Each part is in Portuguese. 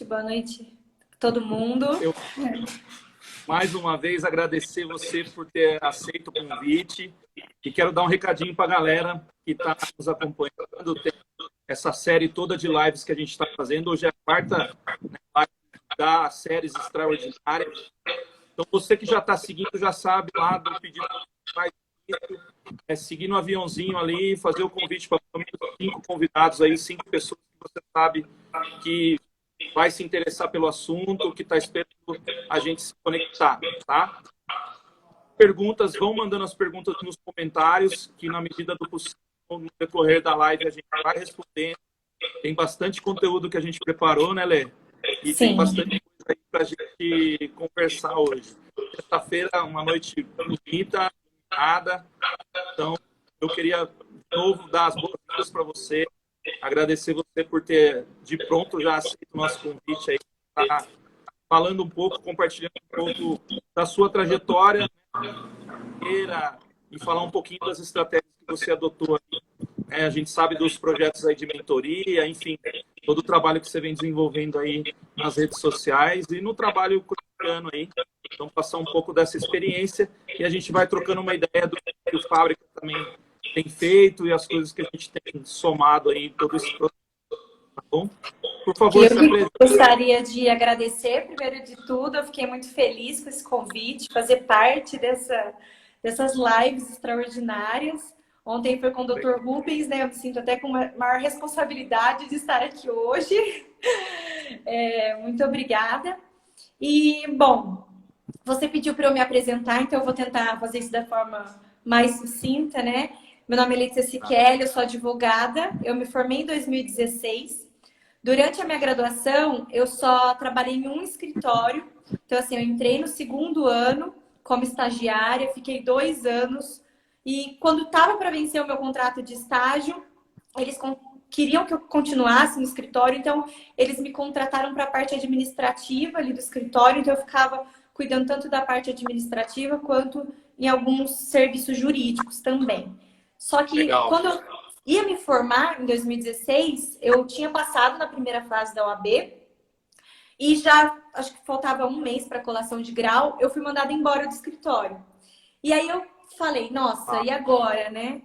Boa noite, todo mundo. Eu, mais uma vez, agradecer você por ter aceito o convite e quero dar um recadinho para a galera que está nos acompanhando. Tem essa série toda de lives que a gente está fazendo. Hoje é a quarta, né, live das séries extraordinárias. Então, você que já está seguindo, já sabe lá do pedido que faz isso, seguir no aviãozinho ali, fazer o convite para pelo menos 5 convidados aí, 5 pessoas que você sabe que vai se interessar pelo assunto, que está esperando a gente se conectar, tá? Perguntas, vão mandando as perguntas nos comentários, que na medida do possível, no decorrer da live, a gente vai respondendo. Tem bastante conteúdo que a gente preparou, né, Lê? E Sim. tem bastante coisa aí para a gente conversar hoje. Sexta-feira, uma noite bonita, nada. Então, eu queria, de novo, dar as boas-vindas para você. Agradecer você por ter, de pronto, já aceito o nosso convite aí. Tá falando um pouco, compartilhando um pouco da sua trajetória, né, e falar um pouquinho das estratégias que você adotou aí. A gente sabe dos projetos aí de mentoria, enfim, todo o trabalho que você vem desenvolvendo aí nas redes sociais e no trabalho cotidiano aí. Então, passar um pouco dessa experiência e a gente vai trocando uma ideia do que o Fábrica também tem feito e as coisas que a gente tem somado aí em todo esse processo, tá bom? Por favor, se apresente. Eu gostaria de agradecer, primeiro de tudo, eu fiquei muito feliz com esse convite, fazer parte dessas lives extraordinárias. Ontem foi com o Dr. Rubens, né? Eu me sinto até com uma maior responsabilidade de estar aqui hoje. Muito obrigada. E, bom, você pediu para eu me apresentar, então eu vou tentar fazer isso da forma mais sucinta, né? Meu nome é Letícia Siquelli, eu sou advogada, eu me formei em 2016. Durante a minha graduação, eu só trabalhei em um escritório. Então, assim, eu entrei no segundo ano como estagiária, fiquei 2 anos. E quando estava para vencer o meu contrato de estágio, eles queriam que eu continuasse no escritório. Então, eles me contrataram para a parte administrativa ali do escritório. Então, eu ficava cuidando tanto da parte administrativa quanto em alguns serviços jurídicos também. Só que quando eu ia me formar em 2016, eu tinha passado na primeira fase da OAB e já, acho que faltava um mês para colação de grau, eu fui mandada embora do escritório. E aí eu falei, nossa, e agora, né?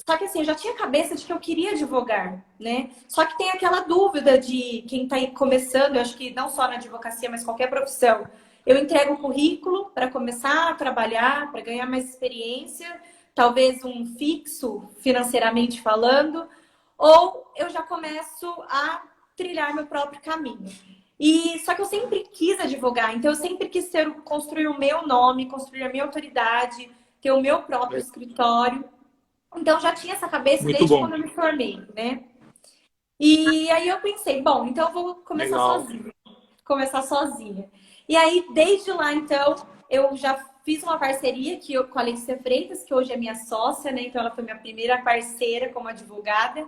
Só que assim, eu já tinha cabeça de que eu queria advogar, né? Só que tem aquela dúvida de quem está começando, eu acho que não só na advocacia, mas qualquer profissão. Eu entrego o currículo para começar a trabalhar, para ganhar mais experiência, talvez um fixo financeiramente falando, ou eu já começo a trilhar meu próprio caminho. E só que eu sempre quis advogar, então eu sempre quis construir o meu nome, construir a minha autoridade, ter o meu próprio escritório. Então já tinha essa cabeça desde quando eu me formei, né? E aí eu pensei, bom, então eu vou começar sozinha. E aí, desde lá, então, eu já fiz uma parceria com a Letícia Freitas, que hoje é minha sócia, né? Então ela foi minha primeira parceira como advogada.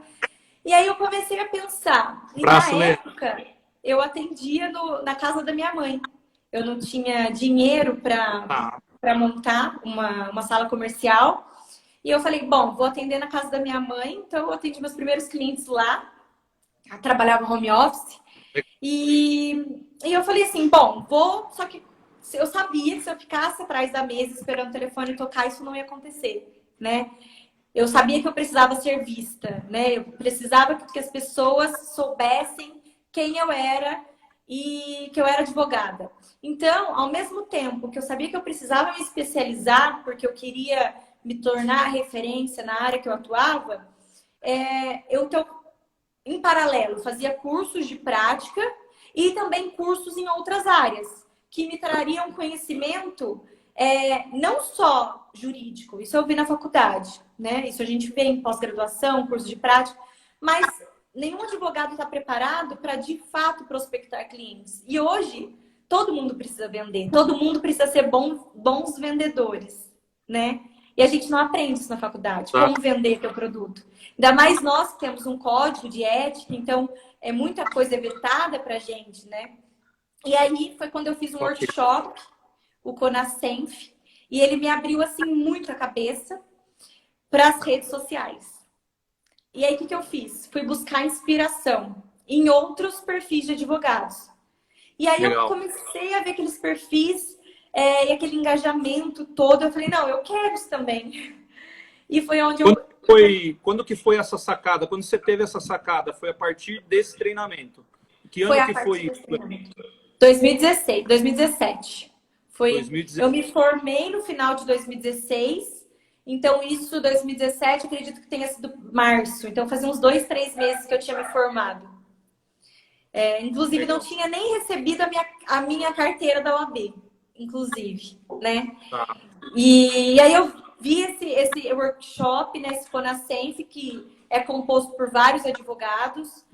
E aí eu comecei a pensar. E na época, eu atendia na casa da minha mãe. Eu não tinha dinheiro para montar uma sala comercial. E eu falei, bom, vou atender na casa da minha mãe. Então eu atendi meus primeiros clientes lá. Eu trabalhava home office. E eu falei assim, bom, só que eu sabia que se eu ficasse atrás da mesa esperando o telefone tocar, isso não ia acontecer, né? Eu sabia que eu precisava ser vista, né? Eu precisava que as pessoas soubessem quem eu era e que eu era advogada. Então, ao mesmo tempo que eu sabia que eu precisava me especializar, porque eu queria me tornar referência na área que eu atuava, em paralelo, fazia cursos de prática e também cursos em outras áreas, que me trariam conhecimento não só jurídico, isso eu vi na faculdade, né? Isso a gente vê em pós-graduação, curso de prática, mas nenhum advogado está preparado para, de fato, prospectar clientes. E hoje, todo mundo precisa vender, todo mundo precisa ser bons vendedores, né? E a gente não aprende isso na faculdade, como vender teu produto. Ainda mais nós que temos um código de ética, então é muita coisa vetada pra gente, né? E aí foi quando eu fiz um workshop, o Conasenf, e ele me abriu assim muito a cabeça para as redes sociais. E aí o que eu fiz? Fui buscar inspiração. em outros perfis de advogados. E aí eu Legal. comecei a ver aqueles perfis e aquele engajamento todo. Eu falei, não, eu quero isso também. E foi onde Quando que foi essa sacada? Quando você teve essa sacada? Foi a partir desse treinamento? Que foi ano a que partir foi desse isso? treinamento. 2016, 2017. Eu 2016. me formei no final de 2016. Então, isso, 2017, acredito que tenha sido março. Então, fazia uns 2, 3 meses que eu tinha me formado. Inclusive, não Legal. tinha nem recebido a minha carteira da OAB, inclusive, né? Tá. E aí eu vi esse workshop, né, esse Fonacenf, que é composto por vários advogados.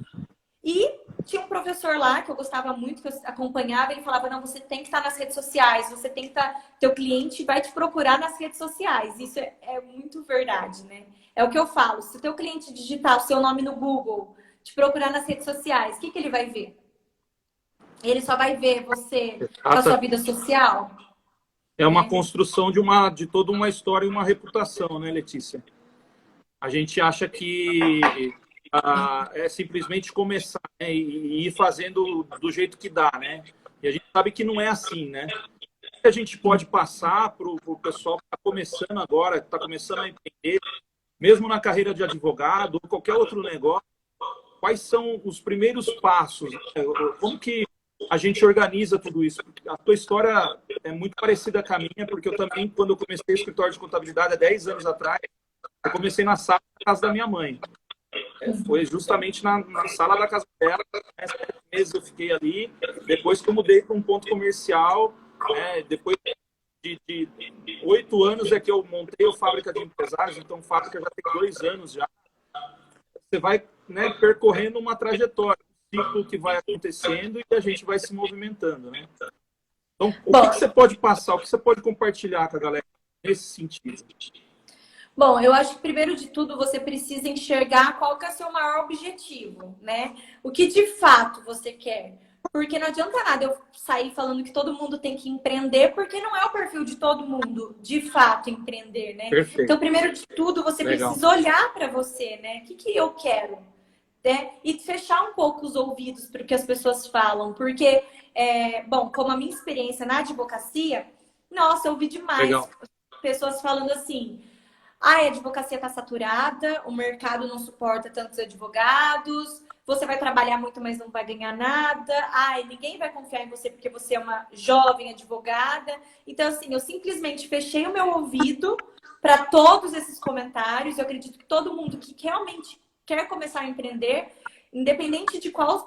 E tinha um professor lá que eu gostava muito, que eu acompanhava, ele falava, não, você tem que estar nas redes sociais, você tem que estar, teu cliente vai te procurar nas redes sociais. Isso é muito verdade, né? É o que eu falo, se o teu cliente digitar o seu nome no Google, te procurar nas redes sociais, o que ele vai ver? Ele só vai ver você com a sua vida social? É uma Né? construção de toda uma história e uma reputação, né, Letícia? A gente acha que é simplesmente começar, né, e ir fazendo do jeito que dá, né? E a gente sabe que não é assim, né? O que a gente pode passar para o pessoal que está começando agora, que está começando a empreender, mesmo na carreira de advogado ou qualquer outro negócio, quais são os primeiros passos? Né? Como que a gente organiza tudo isso? A tua história é muito parecida com a minha, porque eu também, quando eu comecei o escritório de contabilidade há 10 anos atrás, eu comecei na sala da casa da minha mãe. Foi justamente na sala da casa dela, 7 meses eu fiquei ali, depois que eu mudei para um ponto comercial, depois de 8 anos é que eu montei a Fábrica de Empresários, então a fábrica já tem 2 anos já. Você vai, né, percorrendo uma trajetória, um ciclo que vai acontecendo e a gente vai se movimentando, né? Então, o que você pode passar, o que você pode compartilhar com a galera nesse sentido? Bom, eu acho que primeiro de tudo você precisa enxergar qual que é o seu maior objetivo, né? O que de fato você quer. Porque não adianta nada eu sair falando que todo mundo tem que empreender, porque não é o perfil de todo mundo, de fato, empreender, né? Perfeito. Então, primeiro de tudo, você Legal. precisa olhar para você, né? O que eu quero? Né? E fechar um pouco os ouvidos para o que as pessoas falam. Porque, bom, como a minha experiência na advocacia, nossa, eu ouvi demais Legal. pessoas falando assim... a advocacia está saturada, o mercado não suporta tantos advogados, você vai trabalhar muito, mas não vai ganhar nada. Ai, ninguém vai confiar em você porque você é uma jovem advogada. Então, assim, eu simplesmente fechei o meu ouvido para todos esses comentários. Eu acredito que todo mundo que realmente quer começar a empreender, independente de qual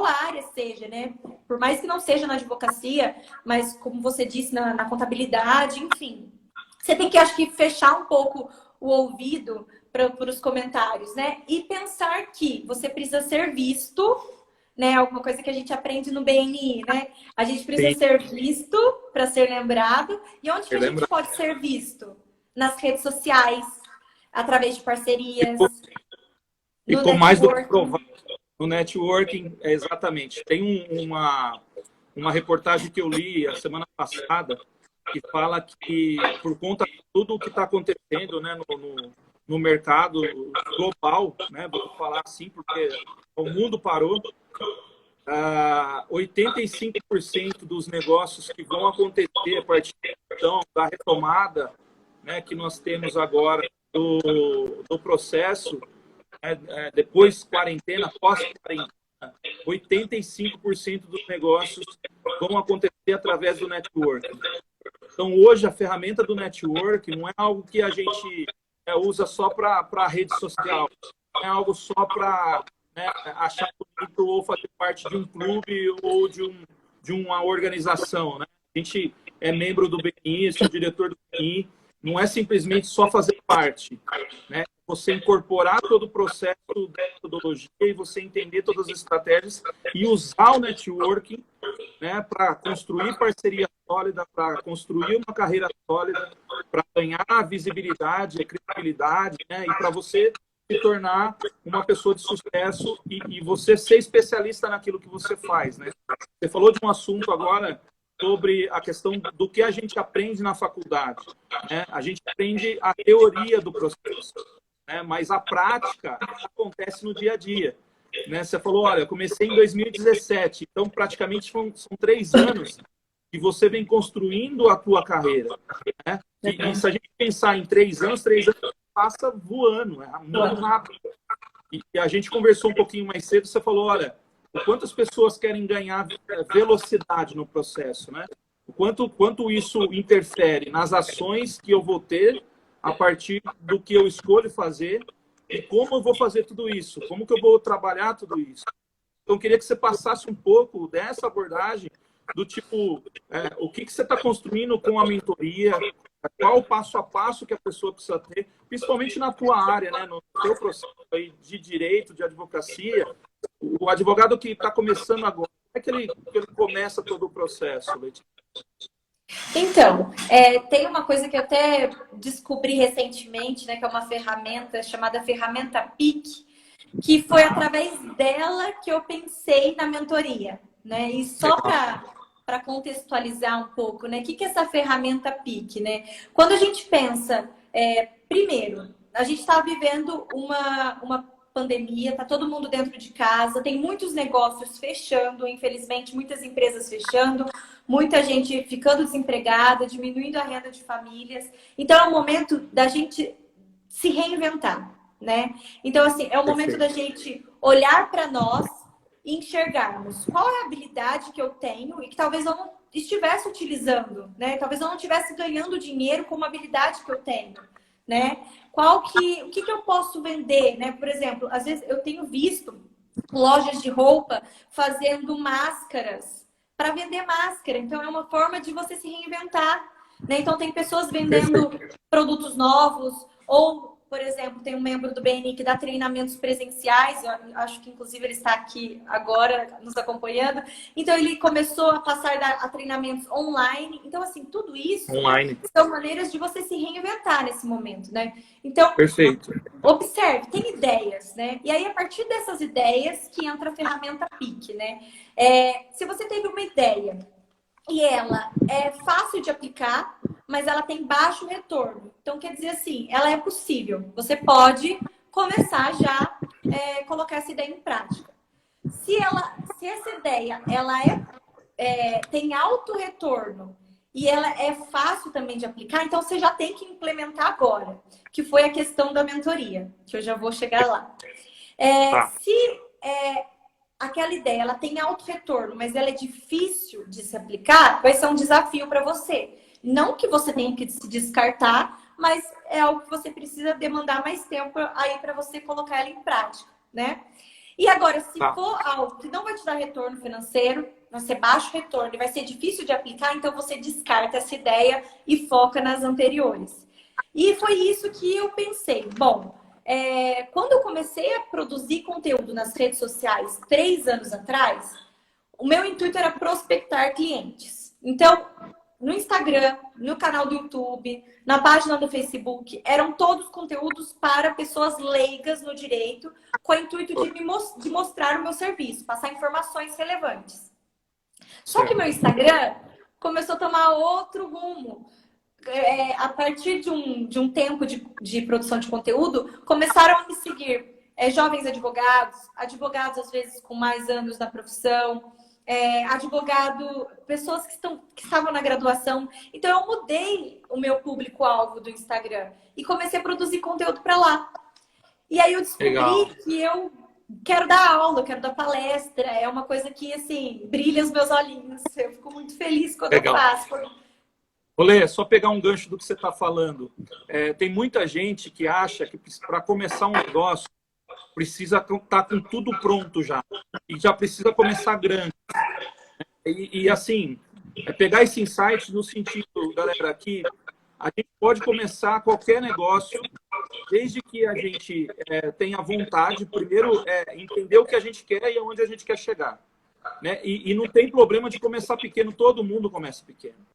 área seja, né? Por mais que não seja na advocacia, mas como você disse, na contabilidade, enfim. Você tem que, acho que, fechar um pouco o ouvido para os comentários, né? E pensar que você precisa ser visto, né? Alguma coisa que a gente aprende no BNI, né? A gente precisa Sim. ser visto para ser lembrado. E onde que a gente Lembra? pode ser visto? Nas redes sociais, através de parcerias, no Ficou mais do que networking. provado. No networking, exatamente. Tem uma reportagem que eu li a semana passada que fala que, por conta de tudo o que está acontecendo, né, no mercado global, né, vou falar assim, porque o mundo parou, 85% dos negócios que vão acontecer a partir então, da retomada, né, que nós temos agora do processo, depois quarentena, pós-quarentena, 85% dos negócios vão acontecer através do networking. Então, hoje, a ferramenta do network não é algo que a gente usa só para a rede social, não é algo só para, né, achar bonito ou fazer parte de um clube ou de uma organização. Né? A gente é membro do BNI, sou diretor do BNI, não é simplesmente só fazer parte, né? Você incorporar todo o processo da metodologia e você entender todas as estratégias e usar o networking, né, para construir parceria sólida, para construir uma carreira sólida, para ganhar visibilidade, credibilidade, né, e para você se tornar uma pessoa de sucesso e você ser especialista naquilo que você faz. Né? Você falou de um assunto agora sobre a questão do que a gente aprende na faculdade. Né? A gente aprende a teoria do processo, né? Mas a prática acontece no dia a dia. né? Você falou, olha, eu comecei em 2017, então praticamente são 3 anos que você vem construindo a tua carreira, né? E se a gente pensar em 3 anos passa voando, é muito rápido. E a gente conversou um pouquinho mais cedo, você falou, olha, o quanto as pessoas querem ganhar velocidade no processo, né? O quanto isso interfere nas ações que eu vou ter a partir do que eu escolho fazer e como eu vou fazer tudo isso, como que eu vou trabalhar tudo isso. Então, eu queria que você passasse um pouco dessa abordagem do tipo, o que você está construindo com a mentoria, qual o passo a passo que a pessoa precisa ter, principalmente na tua área, né, no teu processo aí de direito, de advocacia. O advogado que está começando agora, como é que ele começa todo o processo, Letícia? Então, tem uma coisa que eu até descobri recentemente, né, que é uma ferramenta chamada ferramenta PIC, que foi através dela que eu pensei na mentoria, né? E só para contextualizar um pouco, né? O que é essa ferramenta PIC, né? Quando a gente pensa, primeiro, a gente está vivendo uma pandemia, está todo mundo dentro de casa, tem muitos negócios fechando, infelizmente, muitas empresas fechando, muita gente ficando desempregada, diminuindo a renda de famílias. Então, é o momento da gente se reinventar, né? Então, assim, é o momento da gente olhar para nós e enxergarmos qual é a habilidade que eu tenho e que talvez eu não estivesse utilizando, né? Talvez eu não estivesse ganhando dinheiro com uma habilidade que eu tenho, né? O que eu posso vender, né? Por exemplo, às vezes eu tenho visto lojas de roupa fazendo máscaras para vender máscara. Então, é uma forma de você se reinventar, né? Então, tem pessoas vendendo produtos novos ou, por exemplo, tem um membro do BNI que dá treinamentos presenciais, eu acho que inclusive ele está aqui agora nos acompanhando. Então ele começou a passar a treinamentos online. Então, assim, tudo isso são maneiras de você se reinventar nesse momento, né? Então, Perfeito. Observe, tem ideias, né? E aí, a partir dessas ideias que entra a ferramenta PIC, né? Se você teve uma ideia e ela é fácil de aplicar, mas ela tem baixo retorno. Então, quer dizer assim, ela é possível. Você pode começar já colocar essa ideia em prática. Se essa ideia ela tem alto retorno e ela é fácil também de aplicar, então você já tem que implementar agora, que foi a questão da mentoria, que eu já vou chegar lá. Se aquela ideia ela tem alto retorno, mas ela é difícil de se aplicar, vai ser um desafio para você. Não que você tenha que se descartar, mas é algo que você precisa demandar mais tempo aí para você colocar ela em prática, né? E agora, se for algo que não vai te dar retorno financeiro, vai ser baixo retorno e vai ser difícil de aplicar, então você descarta essa ideia e foca nas anteriores. E foi isso que eu pensei. Bom, quando eu comecei a produzir conteúdo nas redes sociais 3 anos atrás, o meu intuito era prospectar clientes. Então, no Instagram, no canal do YouTube, na página do Facebook, eram todos conteúdos para pessoas leigas no direito, com o intuito de mostrar o meu serviço, passar informações relevantes. Só que meu Instagram começou a tomar outro rumo. A partir de um tempo de produção de conteúdo, começaram a me seguir jovens advogados às vezes com mais anos na profissão, pessoas que estavam na graduação. Então, eu mudei o meu público-alvo do Instagram e comecei a produzir conteúdo para lá. E aí eu descobri que eu quero dar aula, eu quero dar palestra. É uma coisa que, assim, brilha os meus olhinhos. Eu fico muito feliz quando eu faço. Olê, só pegar um gancho do que você está falando. Tem muita gente que acha que para começar um negócio precisa estar com tudo pronto já. E já precisa começar grande. E assim, pegar esse insight no sentido, galera, que a gente pode começar qualquer negócio desde que a gente tenha vontade, primeiro, entender o que a gente quer e aonde a gente quer chegar. Né? E não tem problema de começar pequeno, todo mundo começa pequeno.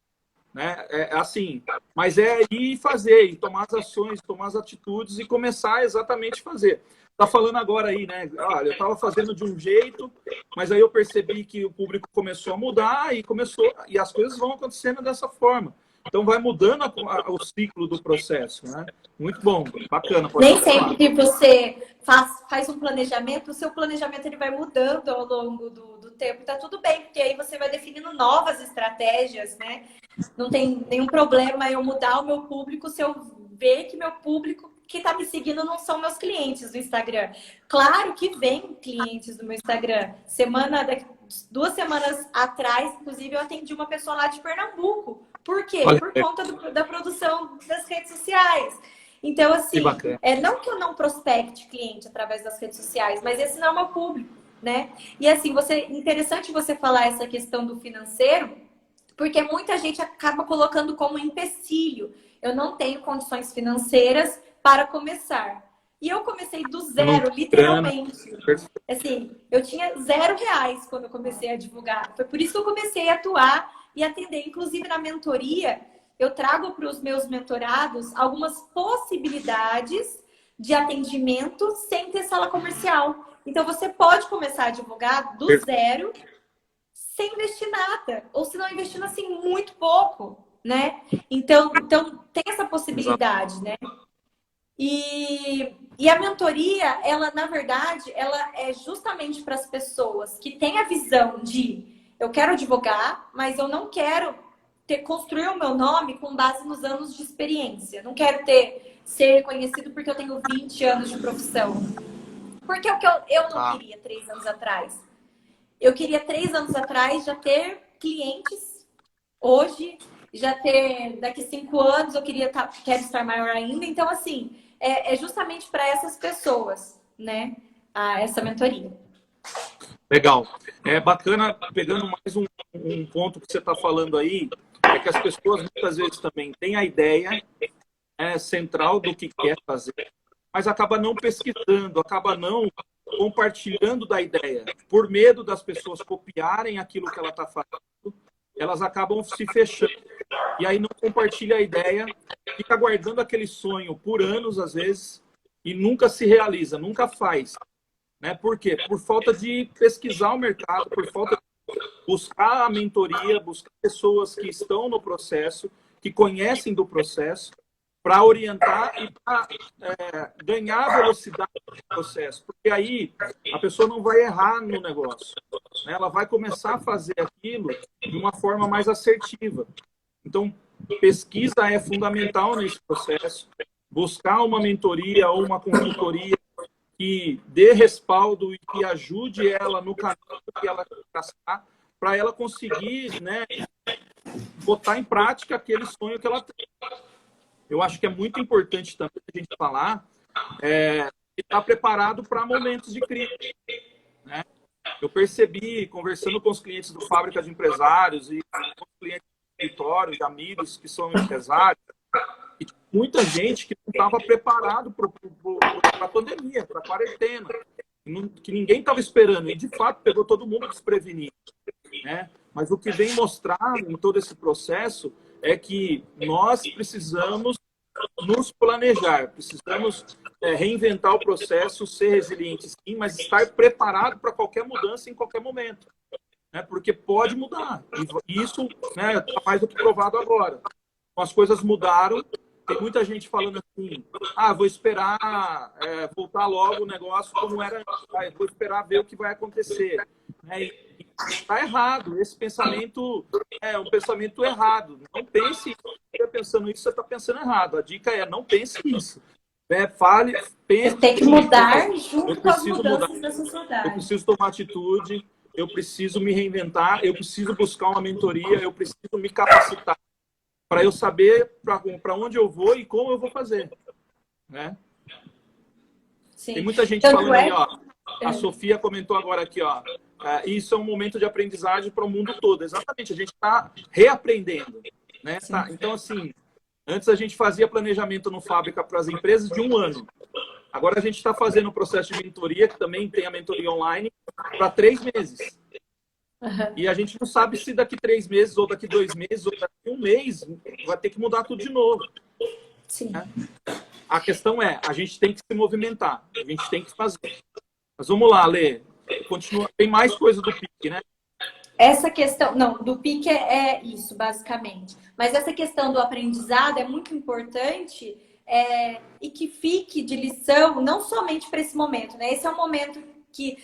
Né? Assim, mas é ir fazer, e tomar as ações, tomar as atitudes e começar exatamente a fazer. Tá falando agora aí, né? Olha, eu estava fazendo de um jeito, mas aí eu percebi que o público começou a mudar e as coisas vão acontecendo dessa forma. Então vai mudando o ciclo do processo, né? Muito bom, bacana. Nem sempre que você faz um planejamento, o seu planejamento ele vai mudando ao longo do tempo. Tá tudo bem, porque aí você vai definindo novas estratégias, né? Não tem nenhum problema eu mudar o meu público se eu ver que meu público que está me seguindo não são meus clientes do Instagram. Claro que vem clientes do meu Instagram. 2 semanas atrás, inclusive, eu atendi uma pessoa lá de Pernambuco. Por quê? Por conta da produção das redes sociais. Então, assim, não que eu não prospecte cliente através das redes sociais, mas esse não é o meu público, né? E assim, interessante você falar essa questão do financeiro, porque muita gente acaba colocando como empecilho. Eu não tenho condições financeiras para começar. E eu comecei do zero, literalmente. Assim, eu tinha R$0 quando eu comecei a divulgar. Foi por isso que eu comecei a atuar e atender. Inclusive, na mentoria, eu trago para os meus mentorados algumas possibilidades de atendimento sem ter sala comercial. Então, você pode começar a divulgar do zero, sem investir nada. Ou se não investindo, assim, muito pouco, né? Então tem essa possibilidade, né? E a mentoria, ela, na verdade, ela é justamente para as pessoas que têm a visão de eu quero advogar, mas eu não quero construir o meu nome com base nos anos de experiência. Não quero ser conhecido porque eu tenho 20 anos de profissão. Porque o que eu não queria 3 anos atrás. Eu queria 3 anos atrás já ter clientes. Hoje, já ter daqui 5 anos, quero estar maior ainda. Então, assim, é justamente para essas pessoas, né? Essa mentoria. Legal. É bacana, pegando mais um ponto que você está falando aí, é que as pessoas muitas vezes também têm a ideia central do que quer fazer, mas acaba não pesquisando, acaba não compartilhando da ideia. Por medo das pessoas copiarem aquilo que ela está fazendo, elas acabam se fechando. E aí não compartilha a ideia, fica guardando aquele sonho por anos, às vezes, e nunca se realiza, nunca faz. Né? Por quê? Por falta de pesquisar o mercado, por falta de buscar a mentoria, buscar pessoas que estão no processo, que conhecem do processo, para orientar e para ganhar velocidade no processo. Porque aí a pessoa não vai errar no negócio. Né? Ela vai começar a fazer aquilo de uma forma mais assertiva. Então, pesquisa é fundamental nesse processo. Buscar uma mentoria ou uma consultoria que dê respaldo e que ajude ela no caminho que ela quer traçar, para ela conseguir, né, botar em prática aquele sonho que ela tem. Eu acho que é muito importante também a gente falar estar preparado para momentos de crise. Né? Eu percebi, conversando com os clientes do Fábrica de Empresários e com os clientes do escritório, de amigos que são empresários, e muita gente que não estava preparado para a pandemia, para a quarentena, que ninguém estava esperando, e de fato pegou todo mundo desprevenido. Né? Mas o que vem mostrar em todo esse processo é que nós precisamos nos planejar, precisamos reinventar o processo, ser resiliente sim, mas estar preparado para qualquer mudança em qualquer momento. Né? Porque pode mudar. E isso está mais do que provado agora. As coisas mudaram, tem muita gente falando assim, vou esperar voltar logo o negócio como era antes, vou esperar ver o que vai acontecer. Está errado, esse pensamento é um pensamento errado. Não pense, você pensando isso, você está pensando errado. A dica é, não pense isso. Pense. Tem que mudar junto com as mudanças da sociedade. Eu preciso tomar atitude, eu preciso me reinventar, eu preciso buscar uma mentoria, eu preciso me capacitar para eu saber para onde eu vou e como eu vou fazer. Né? Sim. Tem muita gente falando aí, ó. A Sofia comentou agora aqui, ó. Isso é um momento de aprendizagem para o mundo todo. Exatamente, a gente está reaprendendo. Né? Então, assim, antes a gente fazia planejamento no Fábrica para as empresas de 1 ano. Agora a gente está fazendo o processo de mentoria, que também tem a mentoria online, para 3 meses. Uhum. E a gente não sabe se daqui 3 meses, ou daqui 2 meses, ou daqui 1 mês, vai ter que mudar tudo de novo. Sim. Né? A questão é, a gente tem que se movimentar, a gente tem que fazer. Mas vamos lá, Lê. Continua. Tem mais coisa do PIC, né? essa questão, não, do pique é isso, basicamente. Mas essa questão do aprendizado é muito importante e que fique de lição, não somente para esse momento, né? Esse é um momento que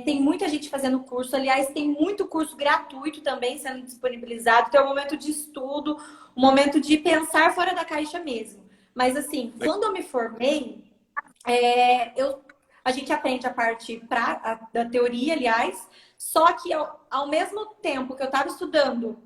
tem muita gente fazendo curso, aliás, tem muito curso gratuito também sendo disponibilizado, então é um momento de estudo, um momento de pensar fora da caixa mesmo. Mas assim, quando eu me formei, a gente aprende a parte da teoria, aliás, só que ao mesmo tempo que eu estava estudando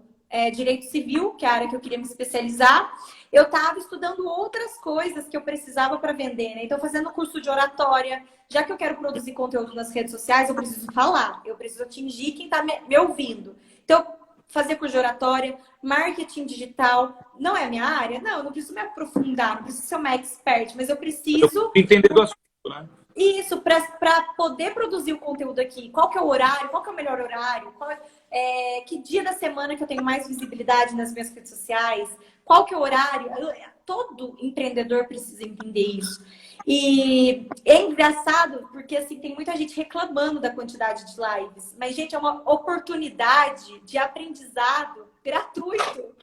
direito civil, que é a área que eu queria me especializar, eu estava estudando outras coisas que eu precisava para vender, né? Então, fazendo curso de oratória, já que eu quero produzir conteúdo nas redes sociais, eu preciso falar, eu preciso atingir quem está me ouvindo. Então, fazer curso de oratória, marketing digital, não é a minha área? Não, eu não preciso me aprofundar, não preciso ser uma expert, mas eu preciso entender do assunto, né? Isso, para poder produzir o conteúdo aqui. Qual que é o horário? Qual que é o melhor horário? Que dia da semana que eu tenho mais visibilidade nas minhas redes sociais? Qual que é o horário? Todo empreendedor precisa entender isso. E é engraçado porque assim, tem muita gente reclamando da quantidade de lives. Mas, gente, é uma oportunidade de aprendizado gratuito.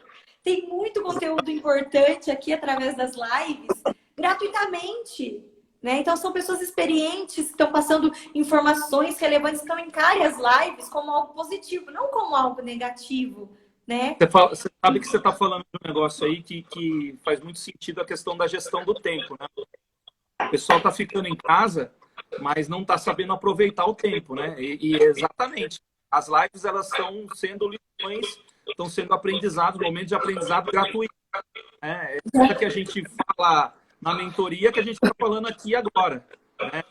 Tem muito conteúdo importante aqui através das lives, gratuitamente. Né? Então, são pessoas experientes que estão passando informações relevantes, então encare as lives como algo positivo, não como algo negativo. Né? Você sabe que você está falando de um negócio aí que faz muito sentido a questão da gestão do tempo. Né? O pessoal está ficando em casa, mas não está sabendo aproveitar o tempo. Né? E exatamente, as lives elas estão sendo lições, estão sendo aprendizados, momentos de aprendizado gratuito. Né? É isso que a gente fala na mentoria que a gente está falando aqui agora. Né?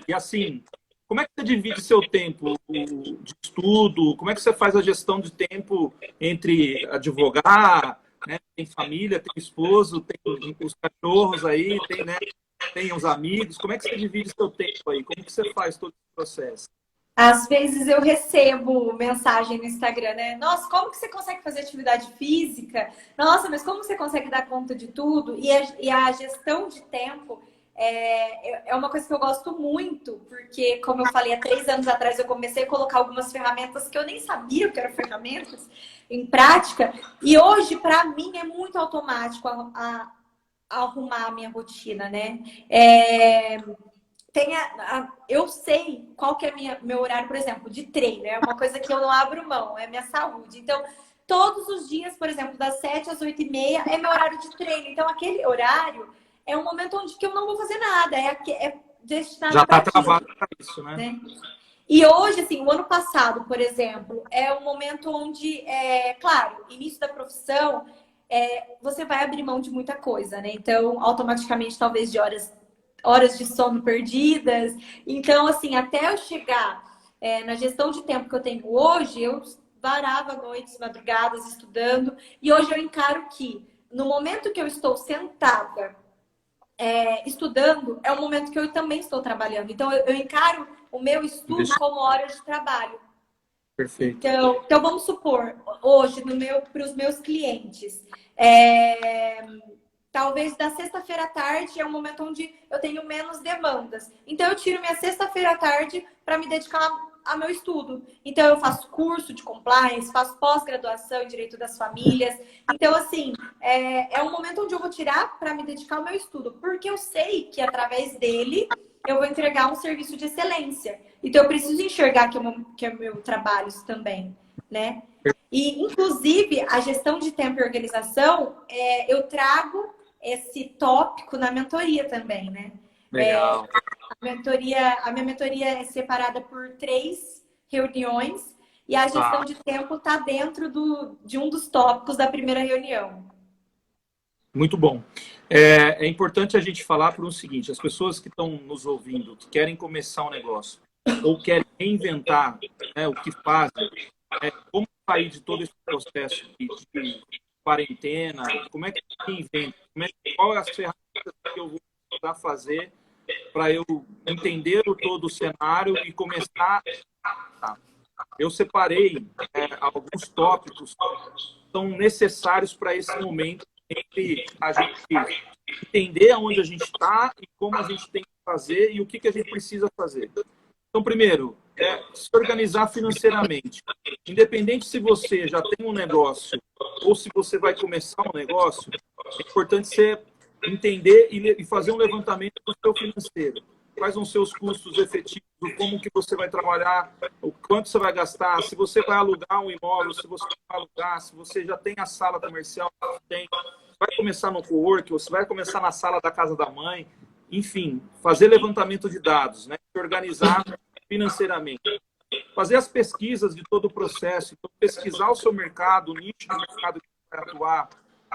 E assim, como é que você divide seu tempo de estudo? Como é que você faz a gestão de tempo entre advogar, né? Tem família, tem esposo, tem os cachorros aí, tem, né? Tem os amigos. Como é que você divide seu tempo aí? Como que você faz todo esse processo? Às vezes eu recebo mensagem no Instagram, né? Nossa, como que você consegue fazer atividade física? Nossa, mas como você consegue dar conta de tudo? E a gestão de tempo é uma coisa que eu gosto muito, porque, como eu falei, há 3 anos atrás eu comecei a colocar algumas ferramentas que eu nem sabia que eram ferramentas em prática. E hoje, para mim, é muito automático a arrumar a minha rotina, né? Eu sei qual que é meu horário, por exemplo, de treino. É uma coisa que eu não abro mão, é minha saúde. Então, todos os dias, por exemplo, das 7 às 8h30 é meu horário de treino. Então, aquele horário é um momento onde que eu não vou fazer nada. É destinado Já está para travado para isso, né? E hoje, assim, o ano passado, por exemplo, é um momento onde, claro, início da profissão, você vai abrir mão de muita coisa, né? Então, automaticamente, talvez de horas de sono perdidas. Então, assim, até eu chegar na gestão de tempo que eu tenho hoje, eu varava noites, madrugadas, estudando. E hoje eu encaro que, no momento que eu estou sentada estudando, é o momento que eu também estou trabalhando. Então, eu encaro o meu estudo como horas de trabalho. Perfeito. Então vamos supor, hoje, para os meus clientes, talvez da sexta-feira à tarde é um momento onde eu tenho menos demandas. Então, eu tiro minha sexta-feira à tarde para me dedicar ao meu estudo. Então, eu faço curso de compliance, faço pós-graduação em Direito das Famílias. Então, assim, é um momento onde eu vou tirar para me dedicar ao meu estudo. Porque eu sei que, através dele, eu vou entregar um serviço de excelência. Então, eu preciso enxergar que é o meu trabalho isso também, né? E, inclusive, a gestão de tempo e organização, eu trago esse tópico na mentoria também, né? Legal. A minha mentoria é separada por 3 reuniões e a gestão de tempo está dentro de um dos tópicos da primeira reunião. Muito bom. É importante a gente falar por o seguinte, as pessoas que estão nos ouvindo, que querem começar um negócio ou querem reinventar, né, o que fazem, como sair de todo esse processo de quarentena, como é que reinventa, qual é as ferramentas que eu vou precisar fazer para eu entender todo o cenário e começar. Eu separei alguns tópicos que são necessários para esse momento entre a gente entender aonde a gente está e como a gente tem que fazer e o que a gente precisa fazer. Então, primeiro, se organizar financeiramente. Independente se você já tem um negócio ou se você vai começar um negócio, é importante você entender e fazer um levantamento do seu financeiro. Quais são os seus custos efetivos, como que você vai trabalhar, o quanto você vai gastar, se você vai alugar um imóvel, se você vai alugar, se você já tem a sala comercial, vai começar no cowork, você vai começar na sala da casa da mãe, enfim, fazer levantamento de dados, né? Se organizar financeiramente. Fazer as pesquisas de todo o processo, então, pesquisar o seu mercado, o nicho do mercado que você vai atuar,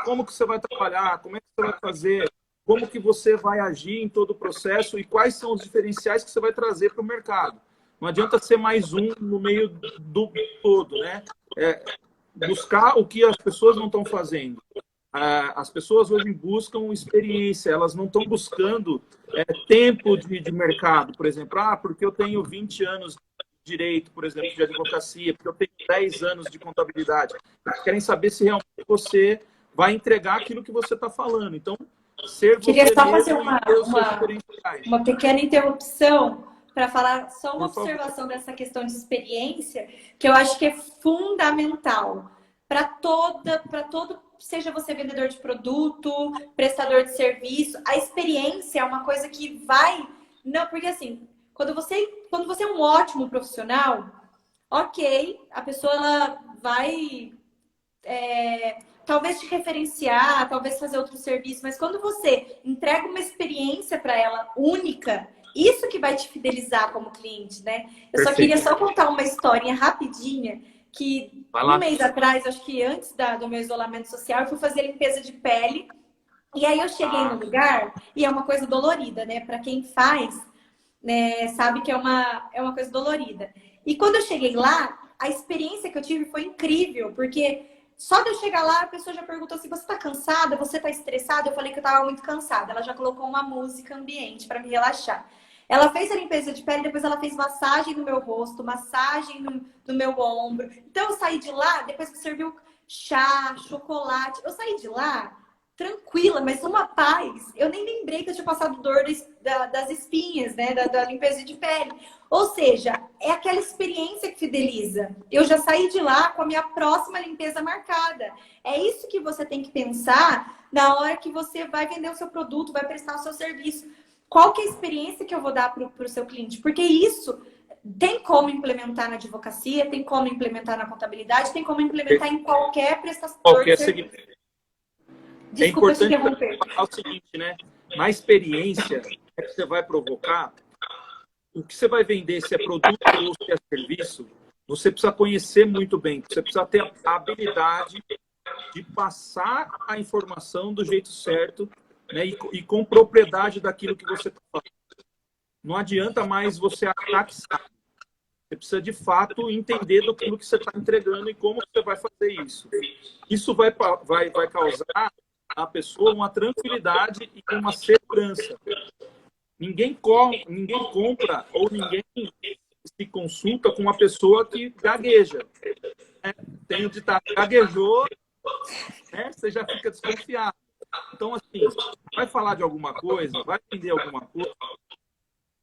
como que você vai trabalhar, como é que você vai fazer, como que você vai agir em todo o processo e quais são os diferenciais que você vai trazer para o mercado. Não adianta ser mais um no meio do todo, né? Buscar o que as pessoas não estão fazendo. As pessoas hoje buscam experiência, elas não estão buscando tempo de mercado, por exemplo. Porque eu tenho 20 anos de direito, por exemplo, de advocacia, porque eu tenho 10 anos de contabilidade. Eles querem saber se realmente você vai entregar aquilo que você está falando. Então, queria só fazer uma pequena interrupção para falar só uma observação dessa questão de experiência, que eu acho que é fundamental para todo, seja você vendedor de produto, prestador de serviço, a experiência é uma coisa que vai... Não, porque assim, quando você é um ótimo profissional, ok, a pessoa ela vai... talvez te referenciar, talvez fazer outro serviço, mas quando você entrega uma experiência para ela única, isso que vai te fidelizar como cliente, né? Eu só queria contar uma historinha rapidinha, que um mês atrás, acho que antes do meu isolamento social, eu fui fazer limpeza de pele, e aí eu cheguei no lugar, e é uma coisa dolorida, né? Para quem faz, né, sabe que é uma coisa dolorida. E quando eu cheguei lá, a experiência que eu tive foi incrível, porque só de eu chegar lá, a pessoa já perguntou assim, você tá cansada? Você tá estressada? Eu falei que eu tava muito cansada. Ela já colocou uma música ambiente para me relaxar. Ela fez a limpeza de pele, depois ela fez massagem no meu rosto, massagem no meu ombro. Então eu saí de lá, depois que serviu chá, chocolate, eu saí de lá tranquila, mas uma paz. Eu nem lembrei que eu tinha passado dor das espinhas, né? Da limpeza de pele. Ou seja, é aquela experiência que fideliza. Eu já saí de lá com a minha próxima limpeza marcada. É isso que você tem que pensar na hora que você vai vender o seu produto, vai prestar o seu serviço. Qual que é a experiência que eu vou dar para o seu cliente? Porque isso tem como implementar na advocacia, tem como implementar na contabilidade, tem como implementar em qualquer prestador de serviço. Desculpa te interromper. É o seguinte, né? Na experiência que você vai provocar, o que você vai vender, se é produto ou se é serviço, você precisa conhecer muito bem. Você precisa ter a habilidade de passar a informação do jeito certo, né? E com propriedade daquilo que você está falando. Não adianta mais você achar que sabe. Você precisa, de fato, entender do que você está entregando e como você vai fazer isso. Isso vai causar a pessoa uma tranquilidade e uma segurança. Ninguém compra ou ninguém se consulta com uma pessoa que gagueja. Tem o ditado, gaguejou, né? Você já fica desconfiado. Então, assim, vai falar de alguma coisa, vai vender alguma coisa,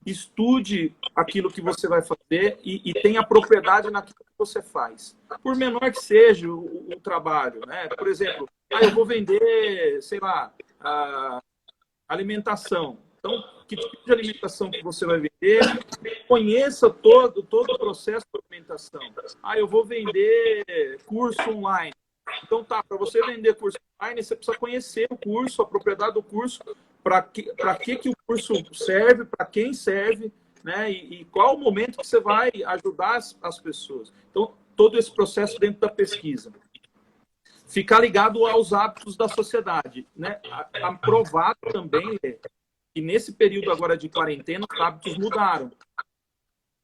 estude aquilo que você vai fazer e tenha propriedade naquilo que você faz. Por menor que seja o trabalho, né? Por exemplo, eu vou vender, sei lá, alimentação. Então, que tipo de alimentação que você vai vender? Conheça todo o processo de alimentação. Eu vou vender curso online. Então, para você vender curso online, você precisa conhecer o curso, a propriedade do curso, para que o curso serve, para quem serve, né? E qual o momento que você vai ajudar as pessoas. Então, todo esse processo dentro da pesquisa. Ficar ligado aos hábitos da sociedade, né? Aprovado também que nesse período agora de quarentena, os hábitos mudaram.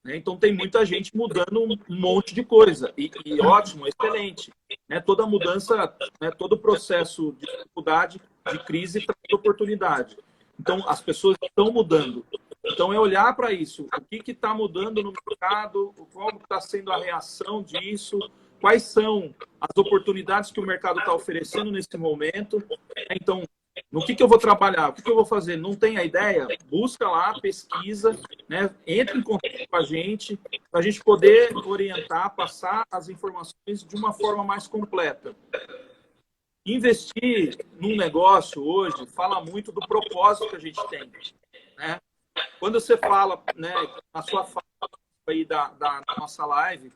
Né? Então, tem muita gente mudando um monte de coisa. E ótimo, excelente. Né? Toda mudança, né? Todo processo de dificuldade, de crise, traz oportunidade. Então, as pessoas estão mudando. Então, é olhar para isso. O que está mudando no mercado? Qual está sendo a reação disso? Quais são as oportunidades que o mercado está oferecendo nesse momento? Então, no que eu vou trabalhar? O que eu vou fazer? Não tem a ideia? Busca lá, pesquisa, né? Entre em contato com a gente para a gente poder orientar, passar as informações de uma forma mais completa. Investir num negócio hoje fala muito do propósito que a gente tem, né? Quando você fala, né, na sua fala aí da nossa live,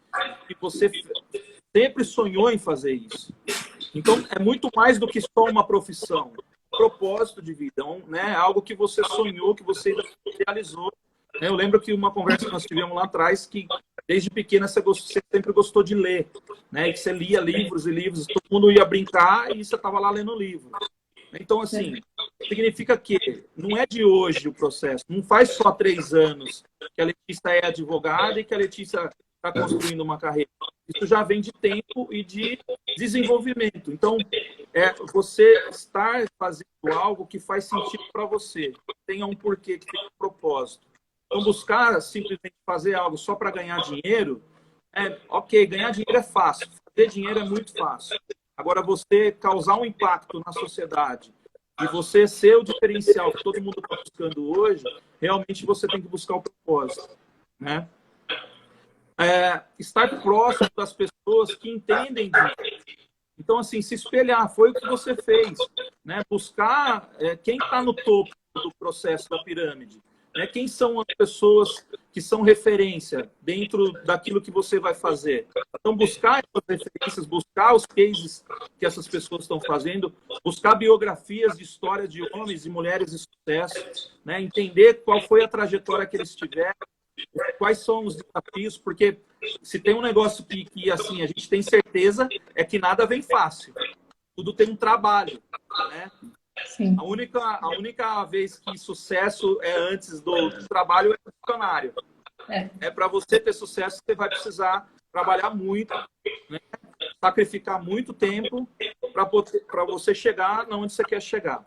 que você sempre sonhou em fazer isso. Então, é muito mais do que só uma profissão, um propósito de vida, né, algo que você sonhou, que você realizou. Eu lembro que uma conversa que nós tivemos lá atrás, que desde pequena você sempre gostou de ler, né, e que você lia livros e livros, todo mundo ia brincar e você estava lá lendo livro. Então, assim, significa que não é de hoje o processo, não faz só 3 anos que a Letícia é advogada e que a Letícia está construindo uma carreira. Isso já vem de tempo e de desenvolvimento. Então, você estar fazendo algo que faz sentido para você, que tenha um porquê, que tenha um propósito. Então, buscar simplesmente fazer algo só para ganhar dinheiro, ok, ganhar dinheiro é fácil, fazer dinheiro é muito fácil. Agora, você causar um impacto na sociedade e você ser o diferencial que todo mundo está buscando hoje, realmente você tem que buscar o propósito, né? Estar próximo das pessoas que entendem disso. Então, assim, se espelhar, foi o que você fez, né? Buscar quem está no topo do processo da pirâmide, né? Quem são as pessoas que são referência dentro daquilo que você vai fazer. Então, buscar essas referências, buscar os cases que essas pessoas estão fazendo, buscar biografias de história de homens e mulheres de sucesso, né? Entender qual foi a trajetória que eles tiveram, quais são os desafios, porque se tem um negócio que assim, a gente tem certeza é que nada vem fácil. Tudo tem um trabalho, né? Sim. A única vez que sucesso é antes do trabalho é funcionário. Para você ter sucesso, você vai precisar trabalhar muito, né? Sacrificar muito tempo para você chegar onde você quer chegar.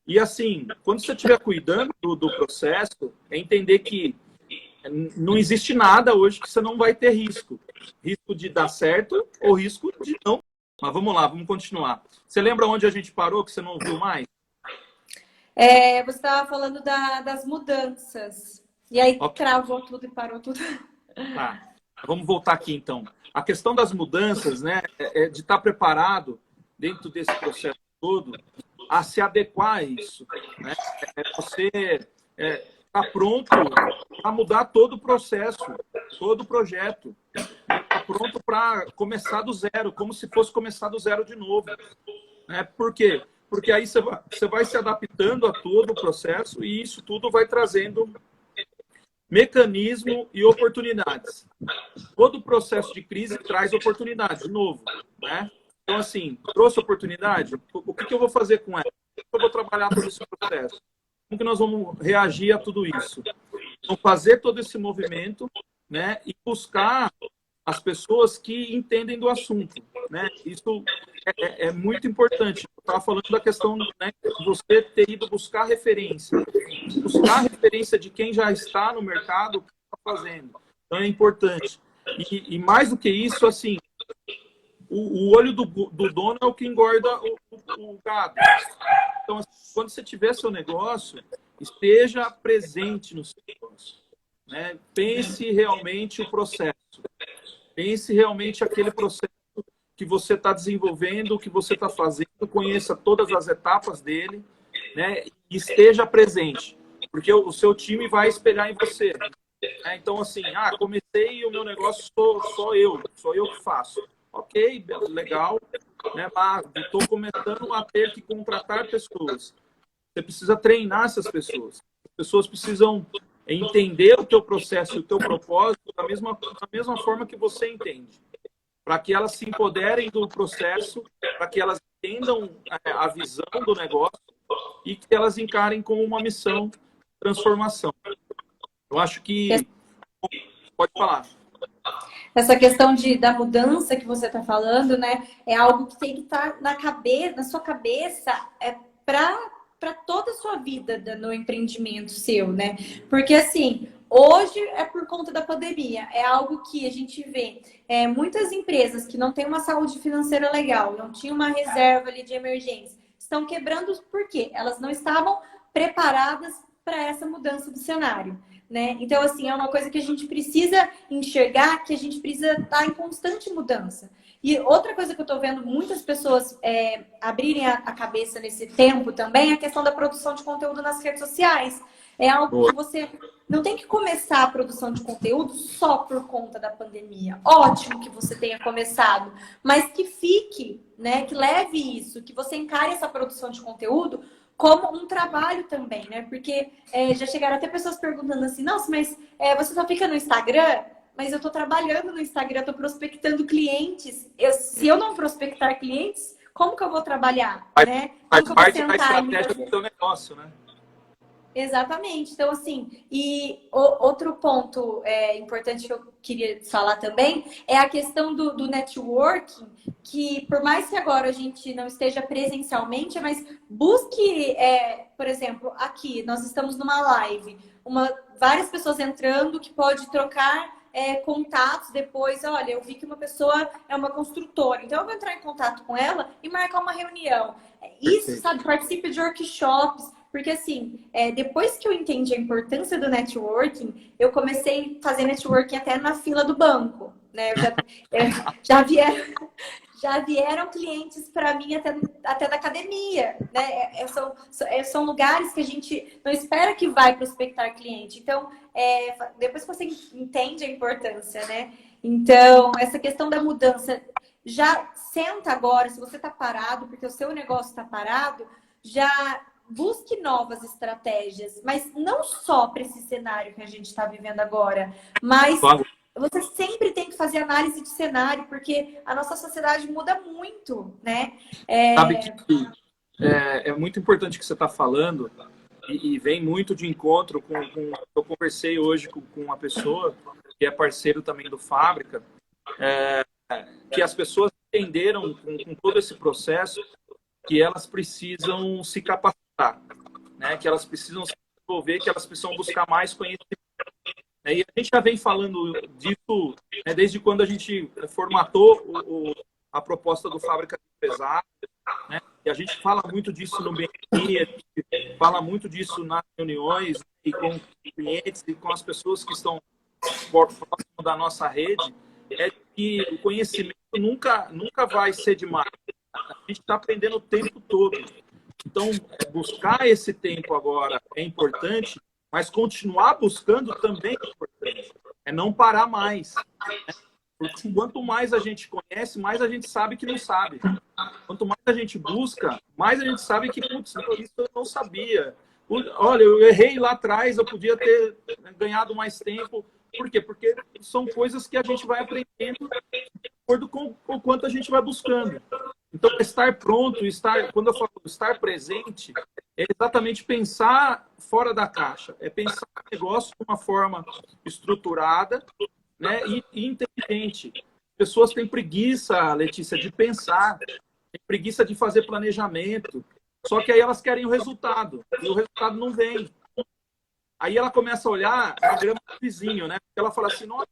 E assim, quando você estiver cuidando do processo, é entender que não existe nada hoje que você não vai ter risco. Risco de dar certo ou risco de não. Mas vamos lá, vamos continuar. Você lembra onde a gente parou, que você não ouviu mais? Você estava falando das mudanças. E aí travou tudo e parou tudo. Tá. Vamos voltar aqui, então. A questão das mudanças, né, é de estar preparado dentro desse processo todo a se adequar a isso, né? Você está pronto para mudar todo o processo, todo o projeto. Está pronto para começar do zero, como se fosse começar do zero de novo. Né? Por quê? Porque aí você vai se adaptando a todo o processo e isso tudo vai trazendo mecanismo e oportunidades. Todo processo de crise traz oportunidades, de novo, né? Então, assim, trouxe oportunidade, o que eu vou fazer com ela? Como eu vou trabalhar todo esse processo? Como que nós vamos reagir a tudo isso? Então, fazer todo esse movimento, né? E buscar as pessoas que entendem do assunto, né? Isso é muito importante. Eu estava falando da questão, né, de você ter ido buscar referência de quem já está no mercado, o que está fazendo. Então é importante. E mais do que isso, assim, o olho do dono é o que engorda o gado. Então, assim, quando você tiver seu negócio, esteja presente no seu negócio, né? Pense realmente o processo. Pense realmente aquele processo que você está desenvolvendo, que você está fazendo, conheça todas as etapas dele, né? E esteja presente, porque o seu time vai espelhar em você. Né? Então, assim, comecei e o meu negócio sou eu que faço. Ok, legal, né? Mas estou começando a ter que contratar pessoas. Você precisa treinar essas pessoas. As pessoas precisam entender o teu processo e o teu propósito da mesma forma que você entende. Para que elas se empoderem do processo, para que elas entendam a visão do negócio e que elas encarem como uma missão de transformação. Eu acho que... Pode falar. Essa questão da mudança que você está falando, né? É algo que tem que estar na sua cabeça, para toda a sua vida no empreendimento seu, né? Porque assim, hoje é por conta da pandemia, é algo que a gente vê muitas empresas que não têm uma saúde financeira legal, não tinham uma reserva ali de emergência, estão quebrando por quê? Elas não estavam preparadas para essa mudança do cenário. né? Então, assim, é uma coisa que a gente precisa enxergar, que a gente precisa estar em constante mudança. E outra coisa que eu estou vendo muitas pessoas abrirem a cabeça nesse tempo também é a questão da produção de conteúdo nas redes sociais. É algo que você não tem que começar a produção de conteúdo só por conta da pandemia. Ótimo que você tenha começado, mas que fique, né? Que leve isso, que você encare essa produção de conteúdo como um trabalho também, né? Porque já chegaram até pessoas perguntando assim, nossa, mas você só fica no Instagram? Mas eu estou trabalhando no Instagram, estou prospectando clientes. Se eu não prospectar clientes, como que eu vou trabalhar, né? Como Faz que eu vou parte da sentar e estratégia fazer? do seu negócio, né? Exatamente. Então, assim, e outro ponto importante que eu queria falar também é a questão do networking, que por mais que agora a gente não esteja presencialmente, mas busque, por exemplo, aqui, nós estamos numa live, várias pessoas entrando que pode trocar contatos depois. Olha, eu vi que uma pessoa é uma construtora, então eu vou entrar em contato com ela e marcar uma reunião. Isso, Perfeito. sabe? Participe de workshops. Porque, assim, depois que eu entendi a importância do networking, eu comecei a fazer networking até na fila do banco, né? Já vieram, já vieram clientes para mim até da academia, né? São lugares que a gente não espera que vai prospectar cliente. Então, depois que você entende a importância, né? Então, essa questão da mudança, já senta agora, se você está parado, porque o seu negócio está parado, já busque novas estratégias, mas não só para esse cenário que a gente está vivendo agora, mas você sempre tem que fazer análise de cenário, porque a nossa sociedade muda muito, né? Sabe que é muito importante o que você está falando e vem muito de encontro com... Eu conversei hoje com uma pessoa que é parceiro também do Fábrica, que as pessoas entenderam com todo esse processo que elas precisam se capacitar, né? Que elas precisam se desenvolver, que elas precisam buscar mais conhecimento. E a gente já vem falando disso, né, desde quando a gente formatou a proposta do Fábrica de Empresário, né? E a gente fala muito disso no BNI, fala muito disso nas reuniões e com clientes e com as pessoas que estão próximo da nossa rede, é que o conhecimento nunca vai ser demais. A gente está aprendendo o tempo todo. Então, buscar esse tempo agora é importante, mas continuar buscando também é importante. É não parar mais. Né? Porque quanto mais a gente conhece, mais a gente sabe que não sabe. Quanto mais a gente busca, mais a gente sabe que, putz, isso eu não sabia. Olha, eu errei lá atrás, eu podia ter ganhado mais tempo. Por quê? Porque são coisas que a gente vai aprendendo de acordo com o quanto a gente vai buscando. Então, estar pronto, quando eu falo estar presente, é exatamente pensar fora da caixa. É pensar o negócio de uma forma estruturada, né, e inteligente. Pessoas têm preguiça, Letícia, de pensar, têm preguiça de fazer planejamento. Só que aí elas querem o resultado, e o resultado não vem. Aí ela começa a olhar a grama do vizinho, né? Ela fala assim, nossa,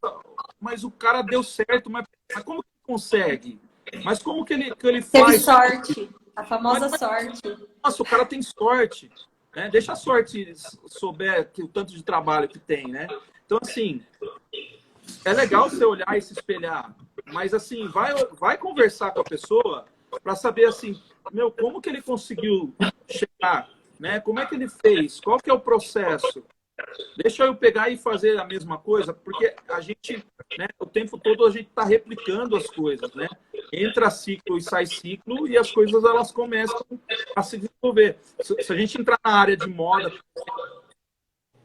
mas o cara deu certo, mas como que ele consegue? Mas como que ele teve faz? sorte, a famosa sorte. Nossa, o cara tem sorte, né? Deixa a sorte souber que o tanto de trabalho que tem, né? Então, assim, é legal você olhar e se espelhar, mas, assim, vai conversar com a pessoa para saber, assim, meu, como que ele conseguiu chegar, né? Como é que ele fez? Qual que é o processo? Deixa eu pegar e fazer a mesma coisa, porque a gente, né, o tempo todo a gente está replicando as coisas, né? Entra ciclo e sai ciclo e as coisas elas começam a se desenvolver. Se a gente entrar na área de moda,